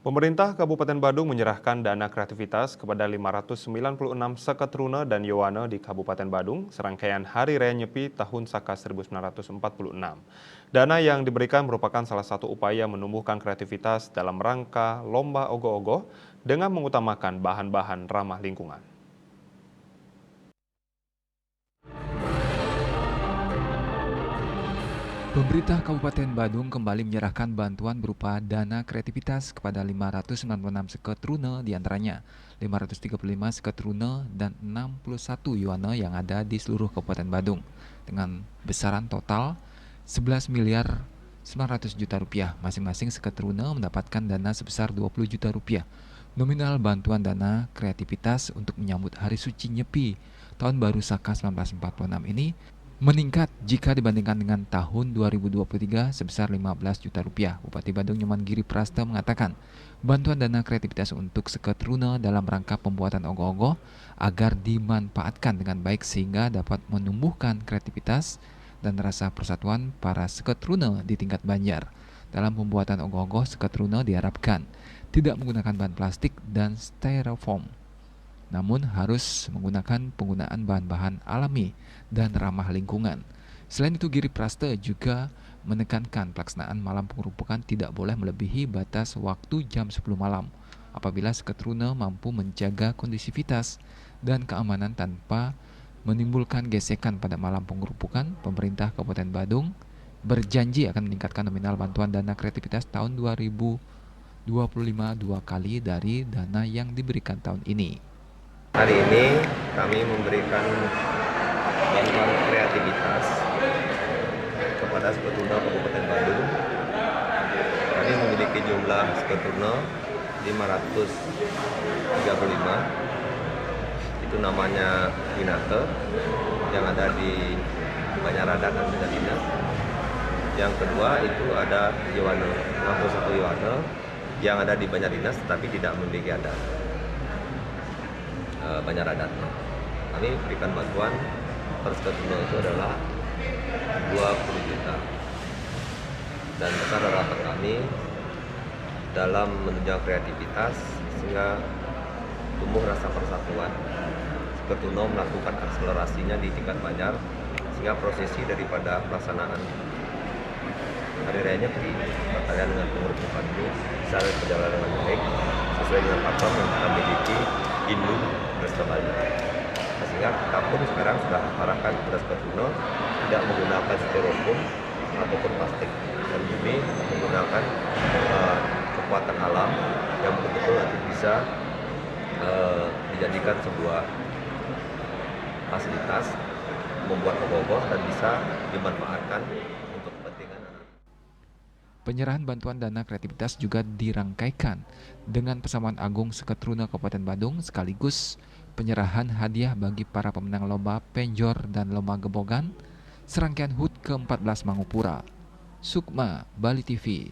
Pemerintah Kabupaten Badung menyerahkan dana kreativitas kepada 596 Seketruna dan Yowana di Kabupaten Badung, serangkaian Hari Raya Nyepi tahun Saka 1946. Dana yang diberikan merupakan salah satu upaya menumbuhkan kreativitas dalam rangka Lomba Ogoh-ogoh dengan mengutamakan bahan-bahan ramah lingkungan. Pemerintah Kabupaten Badung kembali menyerahkan bantuan berupa dana kreativitas kepada 596 seketruna diantaranya 535 seketruna dan 61 yuana yang ada di seluruh Kabupaten Badung dengan besaran total 11 miliar 900 juta rupiah. Masing-masing seketruna mendapatkan dana sebesar 20 juta rupiah. Nominal bantuan dana kreativitas untuk menyambut Hari Suci Nyepi Tahun Baru Saka 1946 ini meningkat jika dibandingkan dengan tahun 2023 sebesar 15 juta rupiah. Bupati Badung Nyoman Giri Prasta mengatakan, bantuan dana kreativitas untuk seketruna dalam rangka pembuatan ogoh-ogoh agar dimanfaatkan dengan baik sehingga dapat menumbuhkan kreativitas dan rasa persatuan para seketruna di tingkat Banjar. Dalam pembuatan ogoh-ogoh, seketruna diharapkan tidak menggunakan bahan plastik dan styrofoam, namun harus menggunakan penggunaan bahan-bahan alami dan ramah lingkungan. Selain itu, Giri Prasta juga menekankan pelaksanaan malam pengerupukan tidak boleh melebihi batas waktu jam 10 malam apabila seketruna mampu menjaga kondusivitas dan keamanan tanpa menimbulkan gesekan pada malam pengerupukan. Pemerintah Kabupaten Badung berjanji akan meningkatkan nominal bantuan dana kreativitas tahun 2025 dua kali dari dana yang diberikan tahun ini. Hari ini kami memberikan bantuan kreativitas kepada seketruna Kabupaten Badung. Kami memiliki jumlah seketruna 535. Itu namanya Winate yang ada di Banyaradan dan Medan. Yang kedua itu ada Yowana, 61 Yowana yang ada di Banyarinas tetapi tidak memiliki adat. Banyaradan. Kami berikan bantuan per seketruna itu adalah 20 juta. Dan besar harapan kami dalam menunjang kreativitas sehingga tumbuh rasa persatuan. Seketruna melakukan akselerasinya di tingkat Banjar sehingga prosesi daripada pelaksanaan Hari Raya Nyepi berkaitan dengan pengerupukan ini bisa berjalan dengan baik sesuai dengan platform yang kita miliki Hindu Bersebaya. Sehingga kita pun sekarang sudah arahkan kepada seketruna tidak menggunakan styrofoam ataupun plastik dan demi menggunakan kekuatan alam yang betul-betul nanti bisa dijadikan sebuah fasilitas membuat ogoh-ogoh dan bisa dimanfaatkan untuk kepentingan anak. Penyerahan bantuan dana kreativitas juga dirangkaikan dengan persamaan agung Seketruna Kabupaten Badung sekaligus penyerahan hadiah bagi para pemenang lomba penjor dan lomba gebogan serangkaian HUT ke-14 Mangupura. Sukma, Bali TV.